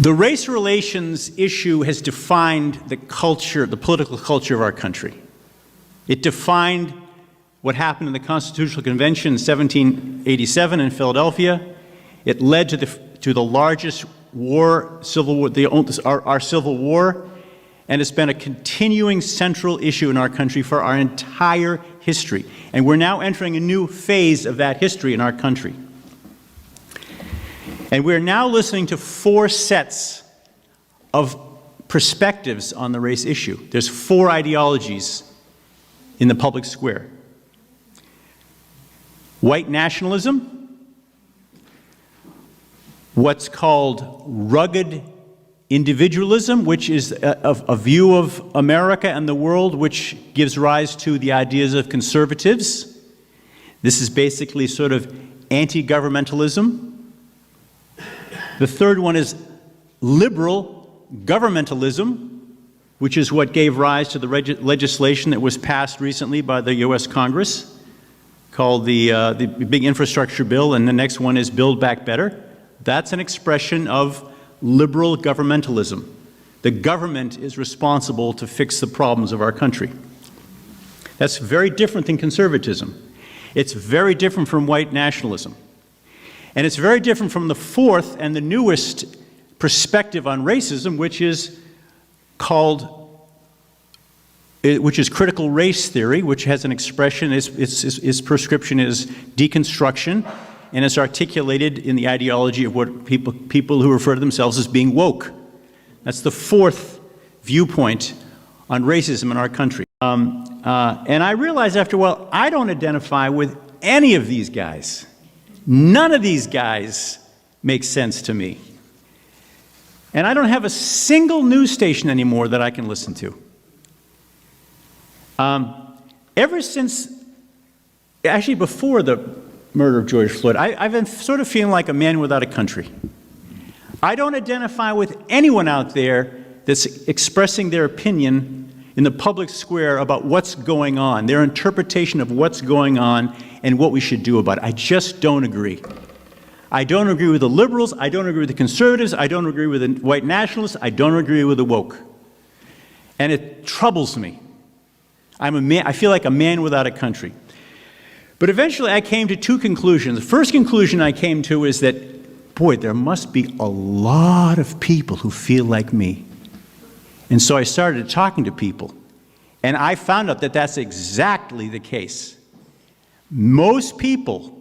The race relations issue has defined the culture, the political culture of our country. It defined what happened in the Constitutional Convention in 1787 in Philadelphia. It led to the largest war, civil war, our Civil War, and it's been a continuing central issue in our country for our entire history. And we're now entering a new phase of that history in our country. And we're now listening to 4 sets of perspectives on the race issue. There's 4 ideologies in the public square. White nationalism, what's called rugged individualism, which is a view of America and the world which gives rise to the ideas of conservatives. This is basically sort of anti-governmentalism. The third one is liberal governmentalism, which is what gave rise to the legislation that was passed recently by the U.S. Congress, called the big infrastructure bill, and the next one is Build Back Better. That's an expression of liberal governmentalism. The government is responsible to fix the problems of our country. That's very different than conservatism. It's very different from white nationalism. And it's very different from the 4th and the newest perspective on racism, which is critical race theory, which has an expression, its prescription is deconstruction, and it's articulated in the ideology of what people who refer to themselves as being woke. That's the 4th viewpoint on racism in our country. And I realized after a while, I don't identify with any of these guys. None of these guys make sense to me. And I don't have a single news station anymore that I can listen to. Ever since, actually before the murder of George Floyd, I've been sort of feeling like a man without a country. I don't identify with anyone out there that's expressing their opinion in the public square about what's going on, their interpretation of what's going on and what we should do about it. I just don't agree. I don't agree with the liberals, I don't agree with the conservatives, I don't agree with the white nationalists, I don't agree with the woke. And it troubles me. I feel like a man without a country. But eventually I came to 2 conclusions. The first conclusion I came to is that, boy, there must be a lot of people who feel like me. And so I started talking to people, and I found out that that's exactly the case. Most people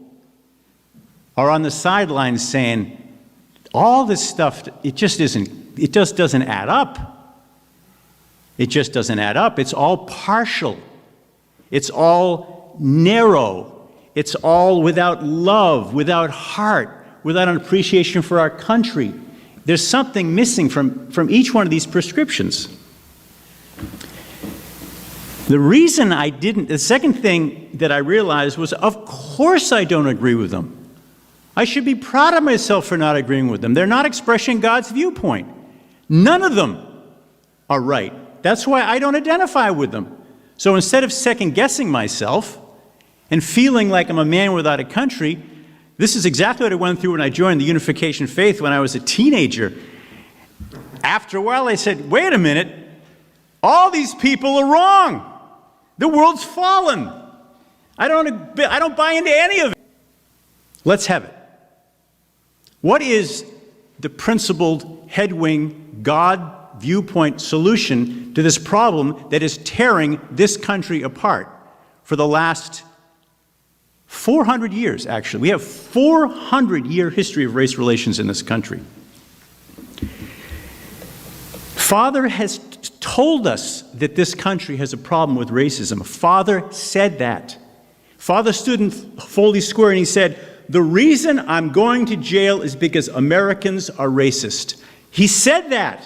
are on the sidelines saying, all this stuff, it just doesn't add up. It just doesn't add up. It's all partial. It's all narrow. It's all without love, without heart, without an appreciation for our country. There's something missing from each one of these prescriptions. The second thing that I realized was, of course I don't agree with them. I should be proud of myself for not agreeing with them. They're not expressing God's viewpoint. None of them are right. That's why I don't identify with them. So instead of second-guessing myself and feeling like I'm a man without a country, this is exactly what I went through when I joined the Unification Faith when I was a teenager. After a while, I said, wait a minute, all these people are wrong. The world's fallen. I don't buy into any of it. Let's have it. What is the principled, head-wing, God viewpoint solution to this problem that is tearing this country apart for the last 400 years, actually? We have 400-year history of race relations in this country. Father has told us that this country has a problem with racism. Father said that. Father stood in Foley Square and he said, the reason I'm going to jail is because Americans are racist. He said that.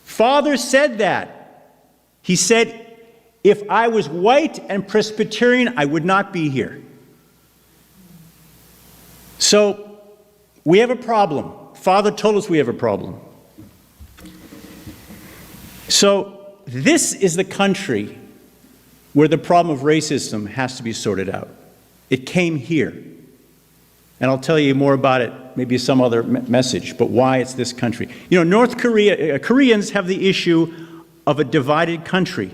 Father said that. He said, if I was white and Presbyterian, I would not be here. So, we have a problem. Father told us we have a problem. So, this is the country where the problem of racism has to be sorted out. It came here. And I'll tell you more about it maybe some other message, but why it's this country. You know, Koreans have the issue of a divided country.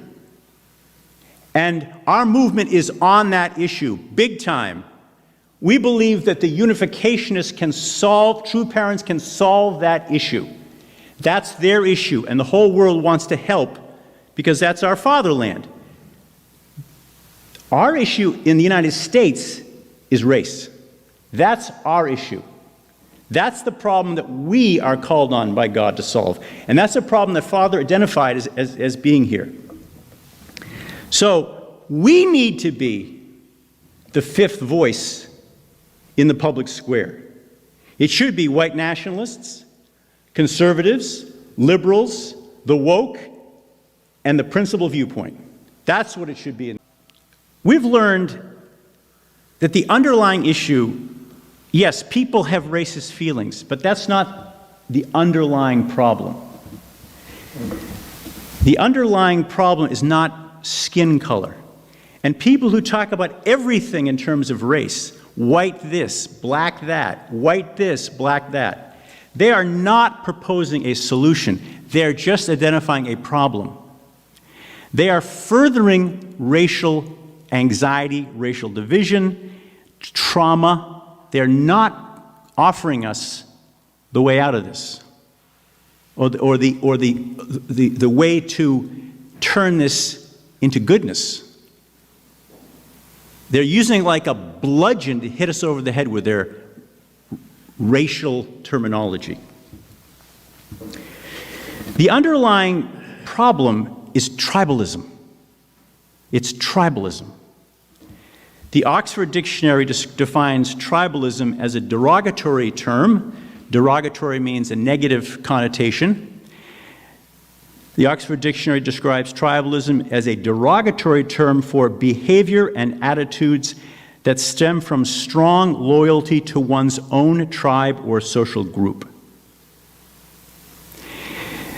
And our movement is on that issue, big time. We believe that the unificationists can solve, true parents can solve that issue. That's their issue, and the whole world wants to help because that's our fatherland. Our issue in the United States is race. That's our issue. That's the problem that we are called on by God to solve. And that's a problem that Father identified as being here. So we need to be the fifth voice in the public square. It should be white nationalists, conservatives, liberals, the woke, and the principled viewpoint. That's what it should be. We've learned that the underlying issue, yes, people have racist feelings, but that's not the underlying problem. The underlying problem is not skin color. And people who talk about everything in terms of race, white this, black that, white this, black that, they are not proposing a solution. They're just identifying a problem. They are furthering racial anxiety, racial division, trauma. They're not offering us the way out of this, or the way to turn this into goodness. They're using it like a bludgeon to hit us over the head with their racial terminology. The underlying problem is tribalism. It's tribalism. The Oxford Dictionary defines tribalism as a derogatory term. Derogatory means a negative connotation. The Oxford Dictionary describes tribalism as a derogatory term for behavior and attitudes that stem from strong loyalty to one's own tribe or social group.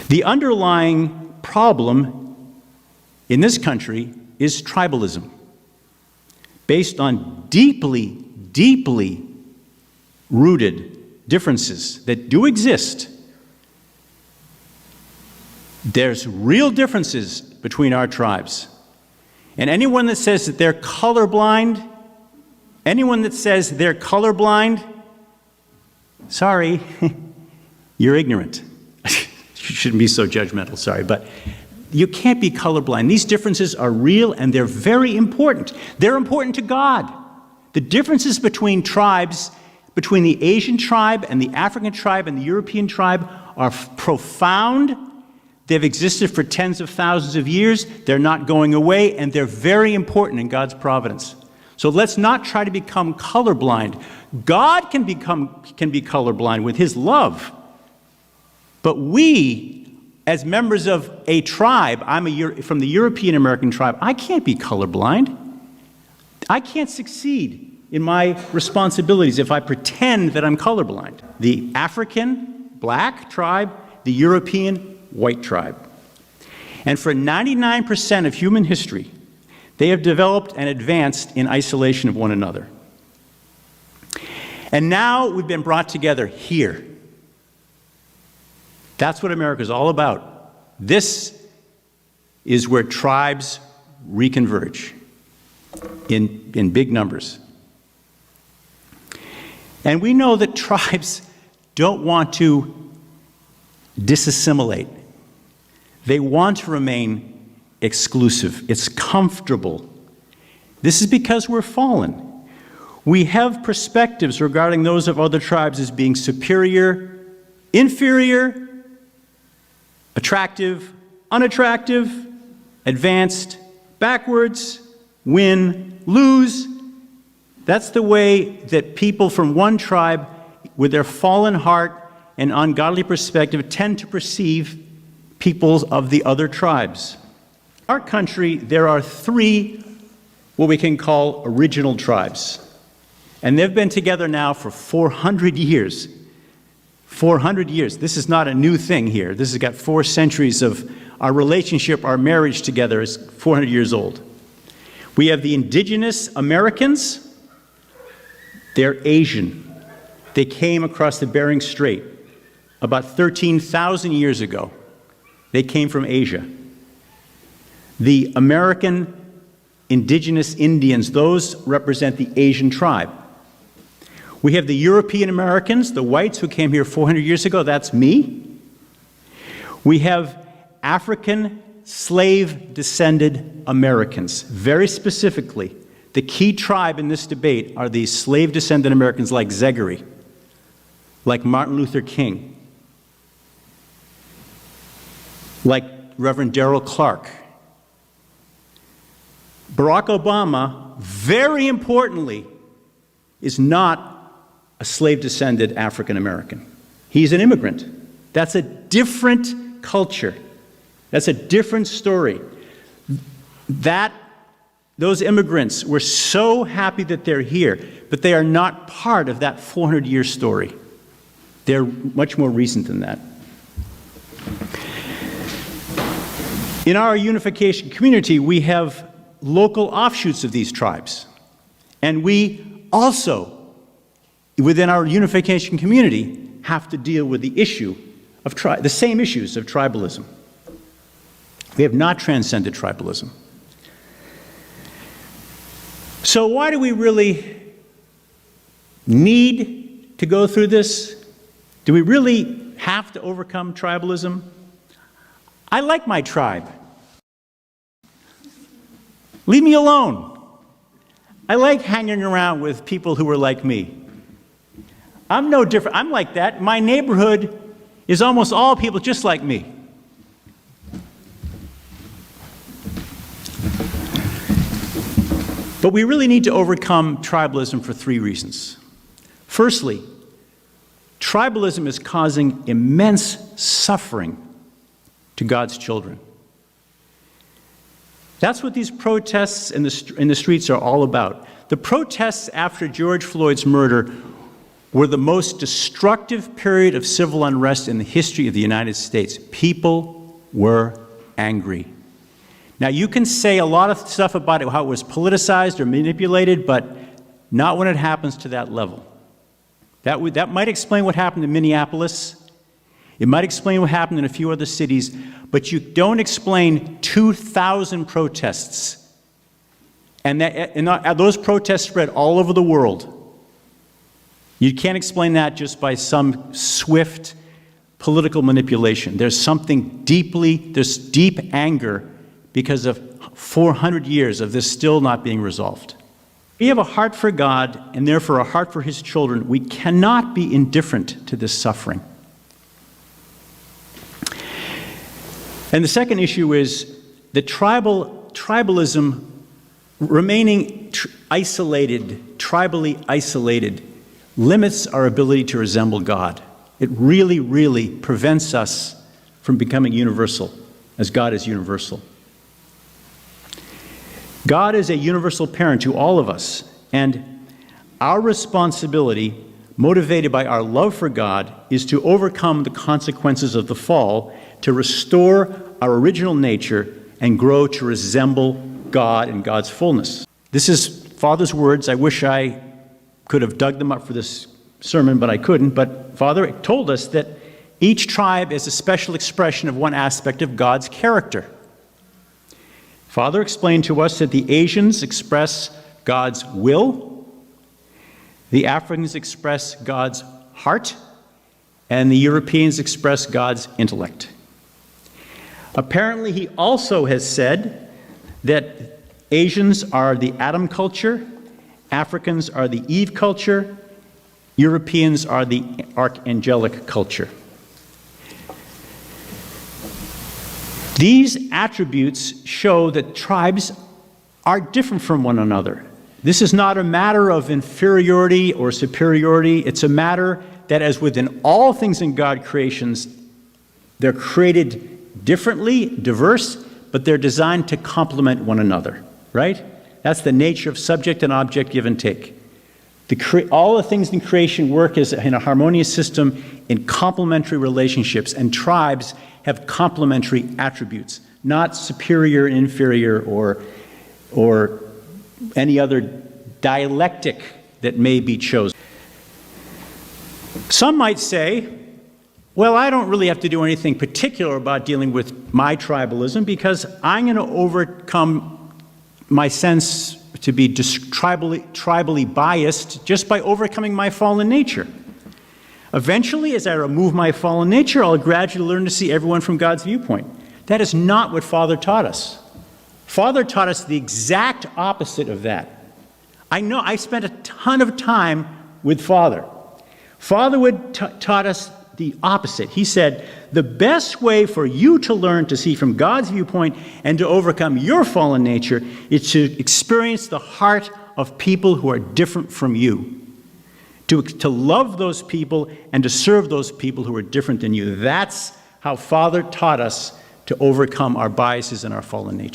The underlying problem in this country is tribalism, based on deeply, deeply rooted differences that do exist. There's real differences between our tribes. And anyone that says that they're colorblind, sorry, you're ignorant. You shouldn't be so judgmental, sorry, but you can't be colorblind. These differences are real and they're very important. They're important to God. The differences between tribes, between the Asian tribe and the African tribe and the European tribe are profound. They've existed for tens of thousands of years. They're not going away, and they're very important in God's providence. So let's not try to become colorblind. God can be colorblind with His love. But we, as members of a tribe, I'm from the European American tribe, I can't be colorblind. I can't succeed in my responsibilities if I pretend that I'm colorblind. The African, black tribe, the European, white tribe. And for 99% of human history, they have developed and advanced in isolation of one another. And now we've been brought together here. That's what America is all about. This is where tribes reconverge in big numbers. And we know that tribes don't want to disassimilate. They want to remain exclusive. It's comfortable. This is because we're fallen. We have perspectives regarding those of other tribes as being superior, inferior, attractive, unattractive, advanced, backwards, win, lose. That's the way that people from one tribe with their fallen heart and ungodly perspective tend to perceive peoples of the other tribes. In our country, there are 3 what we can call original tribes. And they've been together now for 400 years. 400 years. This is not a new thing here. This has got 4 centuries of our relationship, our marriage together is 400 years old. We have the indigenous Americans. They're Asian. They came across the Bering Strait about 13,000 years ago. They came from Asia. The American indigenous Indians, those represent the Asian tribe. We have the European Americans, the whites who came here 400 years ago, that's me. We have African slave-descended Americans. Very specifically, the key tribe in this debate are these slave-descended Americans like Edgerly, like Martin Luther King, like Reverend Darrell Clark. Barack Obama, very importantly, is not a slave-descended African American. He's an immigrant. That's a different culture. That's a different story. Those immigrants, we're so happy that they're here, but they are not part of that 400-year story. They're much more recent than that. In our unification community, we have local offshoots of these tribes. And we also, within our unification community, have to deal with the issue of the same issues of tribalism. We have not transcended tribalism. So why do we really need to go through this? Do we really have to overcome tribalism? I like my tribe. Leave me alone. I like hanging around with people who are like me. I'm no different. I'm like that. My neighborhood is almost all people just like me. But we really need to overcome tribalism for three reasons. Firstly, tribalism is causing immense suffering to God's children. That's what these protests in the streets are all about. The protests after George Floyd's murder were the most destructive period of civil unrest in the history of the United States. People were angry. Now, you can say a lot of stuff about it, how it was politicized or manipulated, but not when it happens to that level. That might explain what happened in Minneapolis. It might explain what happened in a few other cities, but you don't explain 2,000 protests. And those protests spread all over the world. You can't explain that just by some swift political manipulation. There's deep anger because of 400 years of this still not being resolved. We have a heart for God and therefore a heart for His children. We cannot be indifferent to this suffering. And the second issue is that tribalism remaining tribally isolated, limits our ability to resemble God. It really, really prevents us from becoming universal, as God is universal. God is a universal parent to all of us, and our responsibility, motivated by our love for God, is to overcome the consequences of the fall, to restore our original nature, and grow to resemble God and God's fullness. This is Father's words. I wish I could have dug them up for this sermon, but I couldn't. But Father told us that each tribe is a special expression of one aspect of God's character. Father explained to us that the Asians express God's will, the Africans express God's heart, and the Europeans express God's intellect. Apparently, he also has said that Asians are the Adam culture, Africans are the Eve culture, Europeans are the archangelic culture. These attributes show that tribes are different from one another. This is not a matter of inferiority or superiority. It's a matter that, as within all things in God's creations, they're created differently, diverse, but they're designed to complement one another, right? That's the nature of subject and object, give and take. All the things in creation work as in a harmonious system in complementary relationships, and tribes have complementary attributes, not superior and inferior or any other dialectic that may be chosen. Some might say, well, I don't really have to do anything particular about dealing with my tribalism because I'm going to overcome my sense to be tribally biased just by overcoming my fallen nature. Eventually, as I remove my fallen nature, I'll gradually learn to see everyone from God's viewpoint. That is not what Father taught us. Father taught us the exact opposite of that. I know I spent a ton of time with Father. Father taught us the opposite. He said, the best way for you to learn to see from God's viewpoint and to overcome your fallen nature is to experience the heart of people who are different from you. To love those people and to serve those people who are different than you. That's how Father taught us to overcome our biases and our fallen nature.